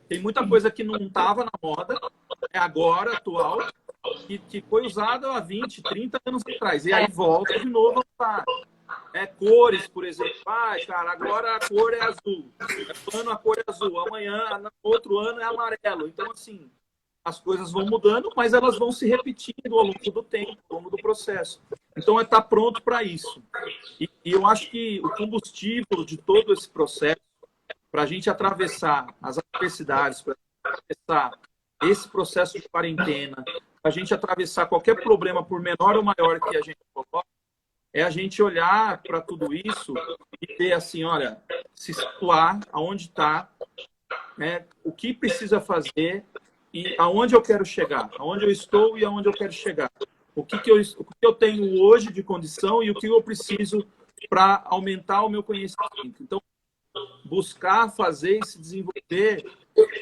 tem muita coisa que não estava na moda, é agora, atual, que foi usada há 20, 30 anos atrás. E aí volta de novo a usar. Cores, por exemplo. Cara, agora a cor é azul. Ano a cor é azul. Amanhã, no outro ano, é amarelo. Então, assim, as coisas vão mudando, mas elas vão se repetindo ao longo do tempo, ao longo do processo. Então, é estar pronto para isso. E eu acho que o combustível de todo esse processo, para a gente atravessar as adversidades, para atravessar esse processo de quarentena, para a gente atravessar qualquer problema, por menor ou maior que a gente coloque, é a gente olhar para tudo isso e ter assim, olha, se situar aonde está, né, o que precisa fazer e aonde eu quero chegar, aonde eu estou e aonde eu quero chegar. O que eu tenho hoje de condição e o que eu preciso para aumentar o meu conhecimento. Então, buscar fazer e se desenvolver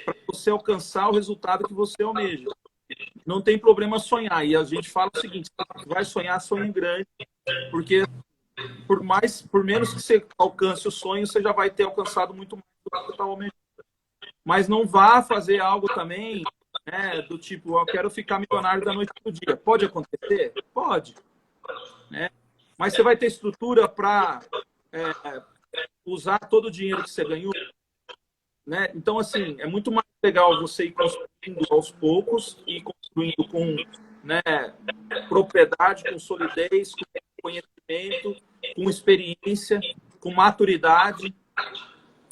para você alcançar o resultado que você almeja. Não tem problema sonhar. E a gente fala o seguinte: vai sonhar, sonhe grande, porque por menos que você alcance o sonho, você já vai ter alcançado muito mais do que você está almejando. Mas não vá fazer algo também, né, do tipo, eu quero ficar milionário da noite para o dia. Pode acontecer? Pode. Né? Mas você vai ter estrutura para usar todo o dinheiro que você ganhou? Né? Então, assim, é muito mais legal você ir construindo aos poucos e construindo com, né, propriedade, com solidez, com conhecimento, com experiência, com maturidade.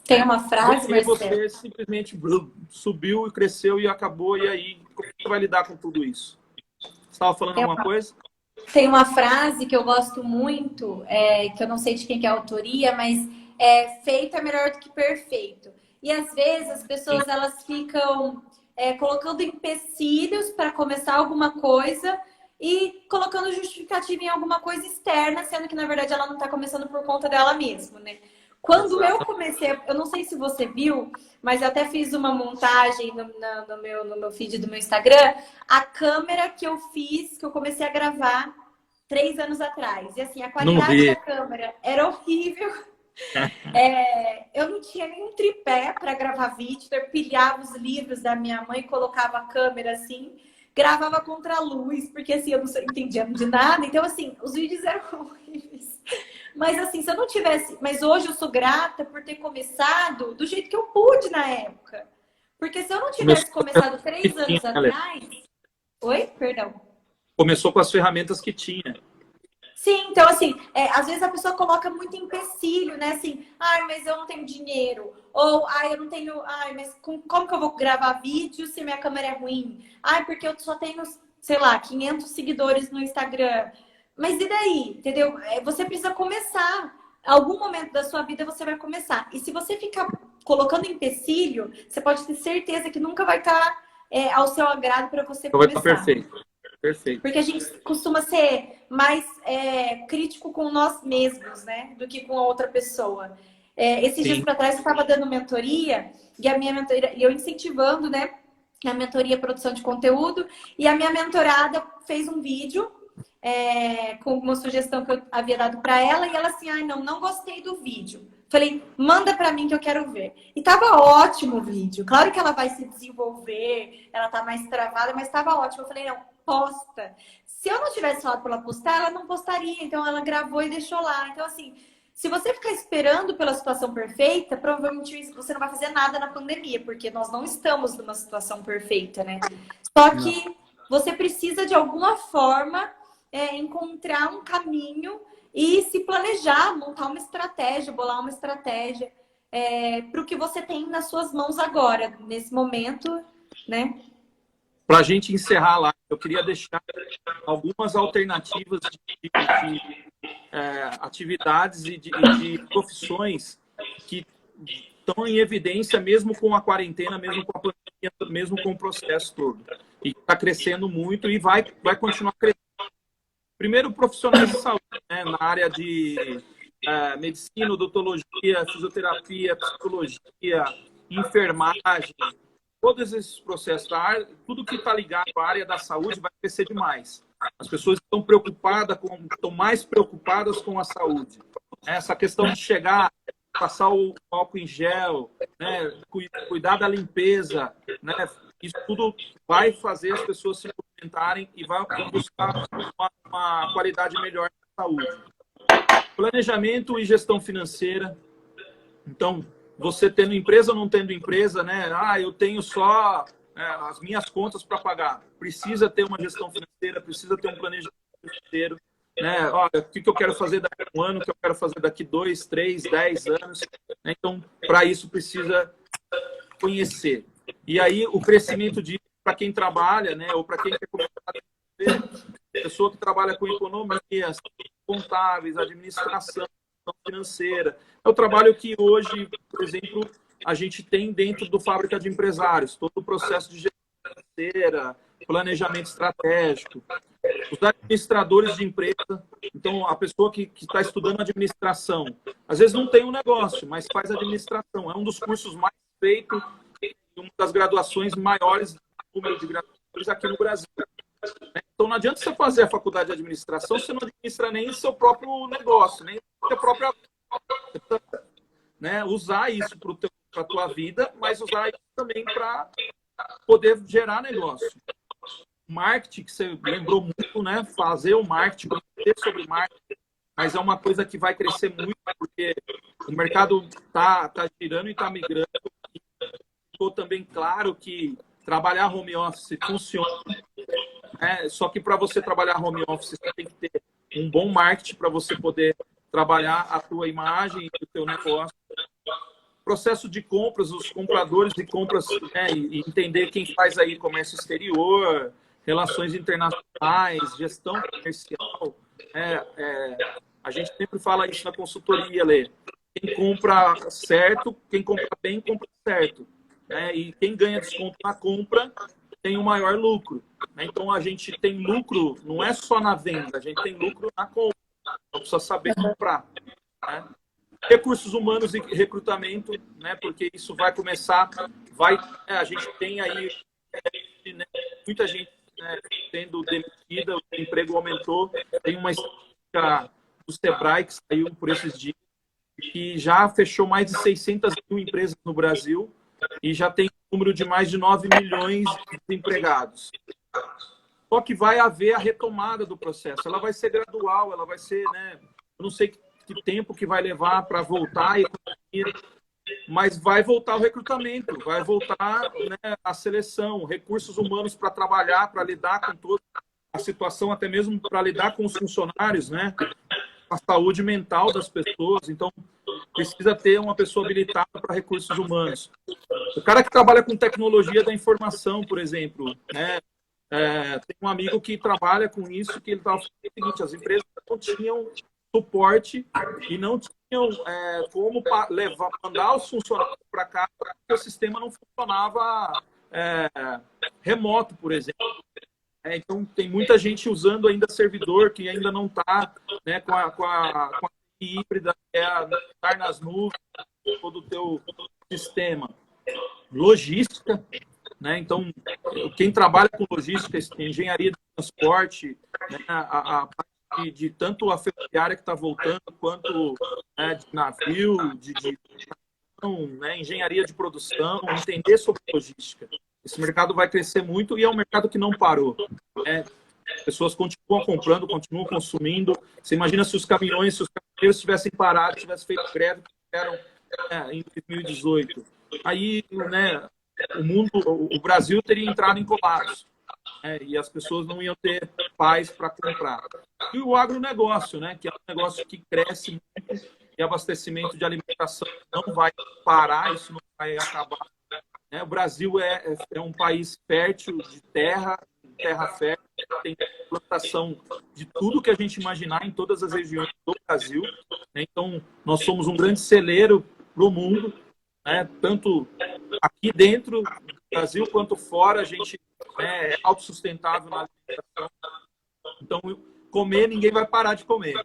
Tem uma frase, Porque Marcelo. você simplesmente subiu e cresceu e acabou, e aí como você vai lidar com tudo isso? Você estava falando alguma coisa? Tem uma frase que eu gosto muito, que eu não sei de quem que é a autoria, mas feito é melhor do que perfeito. E às vezes as pessoas elas ficam colocando empecilhos para começar alguma coisa e colocando justificativa em alguma coisa externa, sendo que na verdade ela não está começando por conta dela mesma, né? Quando eu comecei, eu não sei se você viu, mas eu até fiz uma montagem no meu feed do meu Instagram, a câmera que eu fiz, que eu comecei a gravar 3 anos atrás. E assim, a qualidade da câmera era horrível. Eu não tinha nenhum tripé para gravar vídeo, eu pilhava os livros da minha mãe, colocava a câmera assim, gravava contra a luz, porque assim, eu não entendia de nada. Então, assim, os vídeos eram horríveis. Mas assim, se eu não tivesse... Mas hoje eu sou grata por ter começado do jeito que eu pude na época. Porque se eu não tivesse começado 3 anos atrás... Oi? Perdão. Começou com as ferramentas que tinha. Sim, então assim, às vezes a pessoa coloca muito empecilho, né? Assim, ai, mas eu não tenho dinheiro. Ou, ai, eu não tenho... Ai, mas como que eu vou gravar vídeo se minha câmera é ruim? Ai, porque eu só tenho, sei lá, 500 seguidores no Instagram. Mas e daí? Entendeu? Você precisa começar. Algum momento da sua vida você vai começar. E se você ficar colocando empecilho, você pode ter certeza que nunca vai estar ao seu agrado para você começar. Vai estar perfeito. Perfeito. Porque a gente costuma ser mais crítico com nós mesmos, né? Do que com a outra pessoa. Esses dias para trás eu estava dando mentoria e a minha mentoria, e eu incentivando, né? A mentoria produção de conteúdo. E a minha mentorada fez um vídeo com uma sugestão que eu havia dado para ela, e ela assim, ai, não gostei do vídeo. Falei, manda para mim que eu quero ver. E tava ótimo o vídeo. Claro que ela vai se desenvolver, ela tá mais travada, mas tava ótimo. Eu falei, não, posta. Se eu não tivesse falado para ela postar, ela não postaria. Então ela gravou e deixou lá. Então assim, se você ficar esperando pela situação perfeita, provavelmente você não vai fazer nada na pandemia, porque nós não estamos numa situação perfeita, né? Só que você precisa de alguma forma encontrar um caminho e se planejar, montar uma estratégia, bolar uma estratégia para o que você tem nas suas mãos agora, nesse momento, né? Para a gente encerrar lá, eu queria deixar algumas alternativas de atividades e de profissões que estão em evidência mesmo com a quarentena, mesmo com a pandemia, mesmo com o processo todo. E está crescendo muito e vai continuar crescendo. Primeiro, profissionais de saúde, né, na área de medicina, odontologia, fisioterapia, psicologia, enfermagem, todos esses processos, tudo que está ligado à área da saúde vai crescer demais. As pessoas estão mais preocupadas com a saúde. Essa questão de chegar, passar o álcool em gel, né, cuidar da limpeza, né, isso tudo vai fazer as pessoas se movimentarem e vai buscar uma qualidade melhor na saúde. Planejamento e gestão financeira. Então, você tendo empresa ou não tendo empresa, né? Eu tenho só as minhas contas para pagar. Precisa ter uma gestão financeira, precisa ter um planejamento financeiro. Né? Olha, o que eu quero fazer daqui a um ano, o que eu quero fazer daqui 2, 3, 10 anos. Né? Então, para isso, precisa conhecer. E aí, o crescimento para quem trabalha, né? Ou para quem quer começar a ter, pessoa que trabalha com economia, contábeis, administração financeira. É o trabalho que hoje, por exemplo, a gente tem dentro do Fábrica de Empresários todo o processo de gestão financeira, planejamento estratégico, os administradores de empresa. Então, a pessoa que está estudando administração, às vezes não tem um negócio, mas faz administração. É um dos cursos mais feitos, uma das graduações maiores, número de graduações aqui no Brasil. Então, não adianta você fazer a faculdade de administração se você não administra nem o seu próprio negócio, nem a própria... Né, usar isso para a tua vida, mas usar isso também para poder gerar negócio. Marketing, que você lembrou muito, né? Fazer o marketing, conhecer sobre marketing, mas é uma coisa que vai crescer muito, porque o mercado tá girando e está migrando. Ficou também claro que trabalhar home office funciona, né? Só que para você trabalhar home office, você tem que ter um bom marketing para você poder trabalhar a tua imagem e o teu negócio. Processo de compras, os compradores de compras, né, e entender quem faz aí comércio exterior, relações internacionais, gestão comercial. A gente sempre fala isso na consultoria, Lê. Quem compra certo, quem compra bem, compra certo. Né? E quem ganha desconto na compra tem o maior lucro. Né? Então, a gente tem lucro, não é só na venda, a gente tem lucro na compra. Então, precisa saber comprar. Né? Recursos humanos e recrutamento, né? Porque isso vai começar, a gente tem aí, né, muita gente, né, sendo demitida, o emprego aumentou. Tem uma estatística do Sebrae que saiu por esses dias, que já fechou mais de 600 mil empresas no Brasil e já tem um número de mais de 9 milhões de desempregados. Só que vai haver a retomada do processo. Ela vai ser gradual, ela vai ser, né, eu não sei que tempo que vai levar para voltar a economia, mas vai voltar o recrutamento, vai voltar, né, a seleção, recursos humanos para trabalhar, para lidar com toda a situação, até mesmo para lidar com os funcionários, né, a saúde mental das pessoas. Então, precisa ter uma pessoa habilitada para recursos humanos. O cara que trabalha com tecnologia da informação, por exemplo, né, tem um amigo que trabalha com isso, que ele estava falando o seguinte: as empresas não tinham suporte e não tinham como mandar os funcionários para cá, porque o sistema não funcionava remoto, por exemplo. Então, tem muita gente usando ainda servidor que ainda não está, né, com a híbrida, que é estar nas nuvens, todo o teu sistema. Logística, né? Então, quem trabalha com logística, engenharia de transporte, né, a parte de tanto a ferroviária que está voltando, quanto, né, de navio, né, engenharia de produção, entender sobre logística. Esse mercado vai crescer muito e é um mercado que não parou. Né? As pessoas continuam comprando, continuam consumindo. Você imagina se os caminhoneiros tivessem parado, tivessem feito greve que fizeram em 2018. Aí, né, o Brasil teria entrado em colapso. E as pessoas não iam ter paz para comprar. E o agronegócio, né, que é um negócio que cresce muito, e abastecimento de alimentação não vai parar, isso não vai acabar. O Brasil é um país fértil de terra fértil, tem plantação de tudo que a gente imaginar em todas as regiões do Brasil. Então, nós somos um grande celeiro para o mundo, né? Tanto aqui dentro do Brasil quanto fora, a gente é autossustentável na alimentação. Então, comer, ninguém vai parar de comer.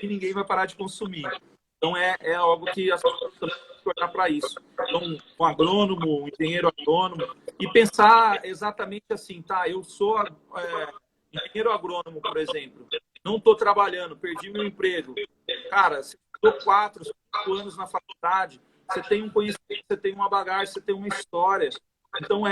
E ninguém vai parar de consumir. Então, é algo que as pessoas têm que olhar para isso. Então, um agrônomo, um engenheiro agrônomo, e pensar exatamente assim, tá, eu sou engenheiro agrônomo, por exemplo, não estou trabalhando, perdi meu emprego. Cara, você estudou 4, 5 anos na faculdade, você tem um conhecimento, você tem uma bagagem, você tem uma história. Então,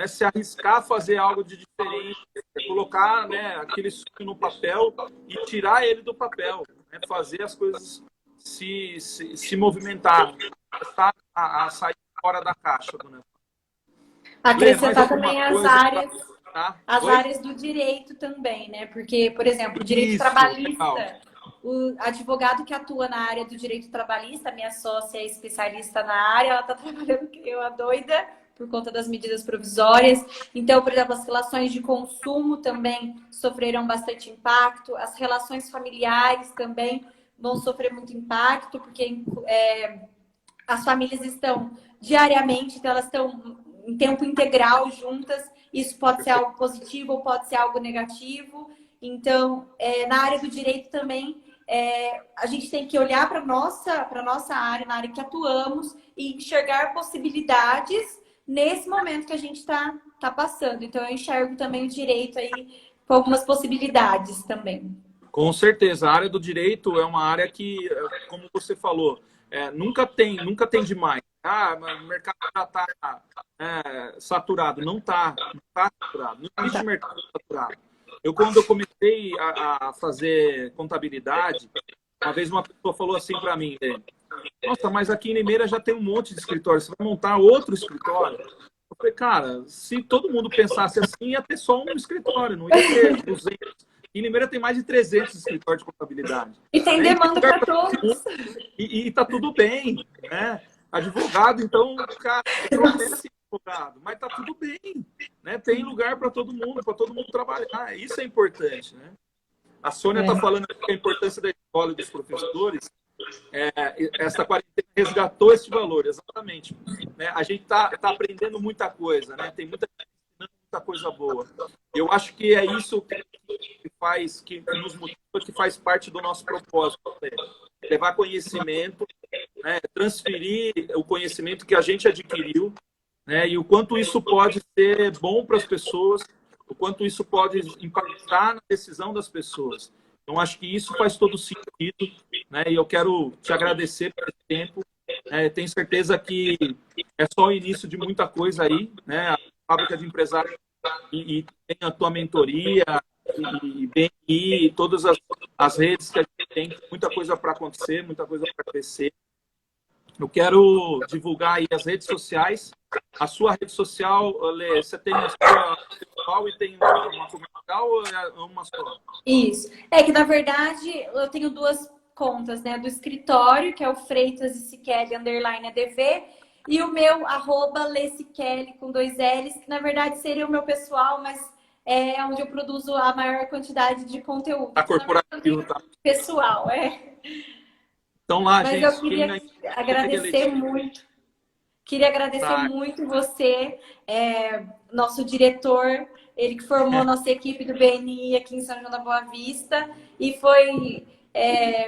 se arriscar a fazer algo de diferente, colocar, né, aquele sonho no papel e tirar ele do papel, né, fazer as coisas se movimentar, começar a sair fora da caixa do negócio. Acrescentar também as áreas, tá? áreas do direito também, né? Porque, por exemplo, o direito trabalhista, o advogado que atua na área do direito trabalhista, minha sócia é especialista na área, ela está trabalhando que eu a doida por conta das medidas provisórias. Então, por exemplo, as relações de consumo também sofreram bastante impacto, as relações familiares também vão sofrer muito impacto, porque as famílias estão diariamente, então elas estão em tempo integral juntas. Isso pode ser algo positivo ou pode ser algo negativo. Então, na área do direito também, a gente tem que olhar para a nossa área, na área que atuamos, e enxergar possibilidades nesse momento que a gente está passando. Então, eu enxergo também o direito aí com algumas possibilidades também. Com certeza, a área do direito é uma área que, como você falou, nunca tem demais. Ah, o mercado já está saturado. Não está saturado. Não existe mercado saturado. Quando eu comecei a fazer contabilidade, uma vez uma pessoa falou assim para mim, nossa, mas aqui em Limeira já tem um monte de escritório, você vai montar outro escritório? Eu falei, cara, se todo mundo pensasse assim, ia ter só um escritório, não ia ter 200. Em Limeira tem mais de 300 escritórios de contabilidade. E tem demanda para todos. E tá tudo bem, né? Advogado, então, cara, promessa advogado, mas tá tudo bem, né? Tem lugar para todo mundo trabalhar. Isso é importante, né? A Sônia está falando aqui a importância da escola e dos professores. Essa quarentena resgatou esse valor, exatamente. Né? A gente tá aprendendo muita coisa, né? Tem muita coisa boa. Eu acho que é isso que nos motiva, que faz parte do nosso propósito. Né? Levar conhecimento, né? Transferir o conhecimento que a gente adquiriu, né? E o quanto isso pode ser bom para as pessoas, o quanto isso pode impactar na decisão das pessoas. Então, acho que isso faz todo sentido, né? E eu quero te agradecer por esse tempo. Tenho certeza que é só o início de muita coisa aí, né? A Fábrica de Empresários e tem a tua mentoria e BNI, e todas as redes que a gente tem muita coisa para acontecer, muita coisa para crescer. Eu quero divulgar aí as redes sociais. A sua rede social, Lê, você tem a sua pessoal e tem uma comercial ou é uma só? Isso. É que, na verdade, eu tenho duas contas, né? Do escritório, que é o Freitas e Siqueli, _ADV, e o meu, @LeSiqueli, com 2 L's, que, na verdade, seria o meu pessoal, mas é onde eu produzo a maior quantidade de conteúdo. A corporativo, tá? Pessoal, Então lá, mas gente. eu queria agradecer muito. Queria agradecer muito você, nosso diretor, ele que formou a nossa equipe do BNI aqui em São João da Boa Vista, e foi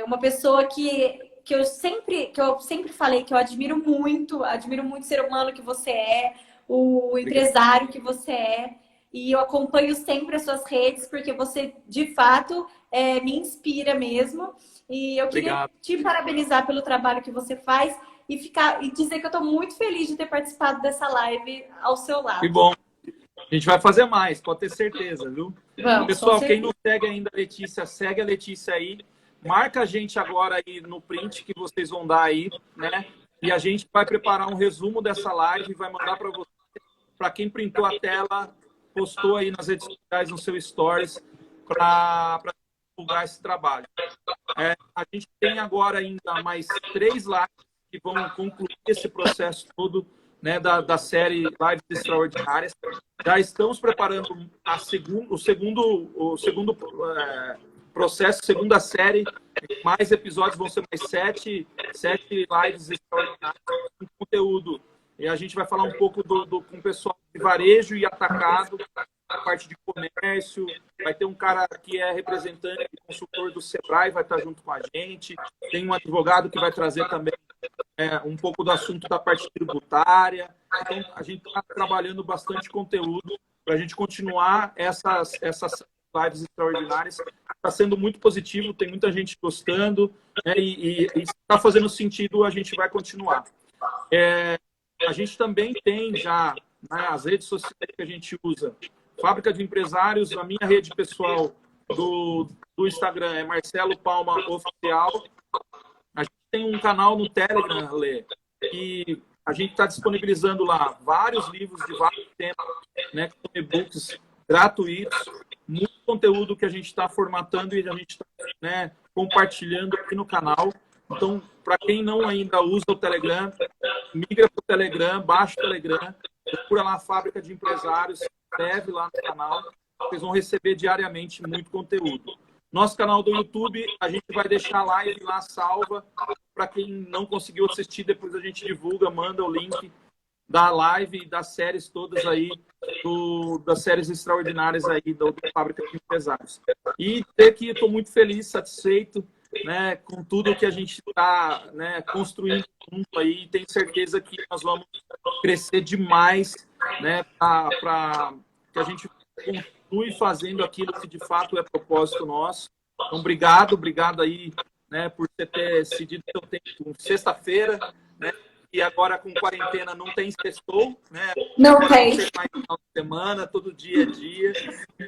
uma pessoa que eu sempre falei que eu admiro muito o ser humano que você é, o empresário que você é, e eu acompanho sempre as suas redes, porque você, de fato, me inspira mesmo. E eu queria te parabenizar pelo trabalho que você faz e dizer que eu estou muito feliz de ter participado dessa live ao seu lado. Que bom. A gente vai fazer mais, pode ter certeza, viu? Vamos, pessoal, quem não segue ainda a Letícia, segue a Letícia aí. Marca a gente agora aí no print que vocês vão dar aí, né? E a gente vai preparar um resumo dessa live e vai mandar para você. Para quem printou a tela, postou aí nas redes sociais, no seu stories, para divulgar esse trabalho. A gente tem agora ainda mais 3 lives que vão concluir esse processo todo, né, da série Lives Extraordinárias. Já estamos preparando o segundo processo, segunda série. Mais episódios, vão ser mais 7 lives extraordinárias com conteúdo. E a gente vai falar um pouco com o pessoal de varejo e atacado, a parte de comércio. Vai ter um cara que é representante e consultor do Sebrae, vai estar junto com a gente. Tem um advogado que vai trazer também um pouco do assunto da parte tributária. Então, a gente está trabalhando bastante conteúdo para a gente continuar essas lives extraordinárias. Está sendo muito positivo, tem muita gente gostando, né? E está fazendo sentido, a gente vai continuar. A gente também tem já, né, as redes sociais que a gente usa. Fábrica de Empresários, a minha rede pessoal do Instagram é Marcelo Palma Oficial. A gente tem um canal no Telegram, Lê, e a gente está disponibilizando lá vários livros de vários temas, né, com e-books gratuitos, muito conteúdo que a gente está formatando e a gente está, né, compartilhando aqui no canal. Então, para quem não ainda usa o Telegram, migra para o Telegram, baixa o Telegram, procura lá a Fábrica de Empresários, se inscreve lá no canal, vocês vão receber diariamente muito conteúdo. Nosso canal do YouTube, a gente vai deixar a live lá salva, para quem não conseguiu assistir, depois a gente divulga, manda o link da live e das séries todas aí, das séries extraordinárias aí do Fábrica de Empresários. E dizer que estou muito feliz, satisfeito, né, com tudo que a gente está, né, construindo junto aí. Tenho certeza que nós vamos crescer demais, né, para que a gente continue fazendo aquilo que de fato é propósito nosso. Então, obrigado aí, né, por você ter cedido seu tempo sexta-feira, né? E agora com quarentena não tem sextou, né? Não agora tem. Vai ser mais final de semana, todo dia é dia,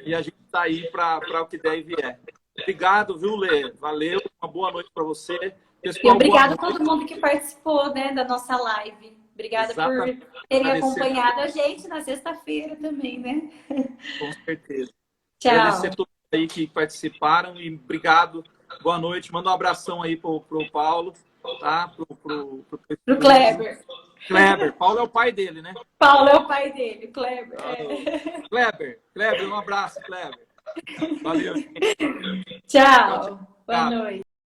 e a gente está aí para o que der e vier. Obrigado, viu, Lê? Valeu, uma boa noite para você. E obrigado a todo mundo que participou, né, da nossa live. Obrigada Exatamente. por terem acompanhado a gente na sexta-feira também, né? Com certeza. Tchau. Agradecer a todos aí que participaram e obrigado. Boa noite. Manda um abração aí pro Paulo, tá? Pro Kleber. Kleber. Paulo é o pai dele, né? Paulo é o pai dele, Kleber. Kleber, um abraço, Kleber. Valeu. Tchau. Boa noite.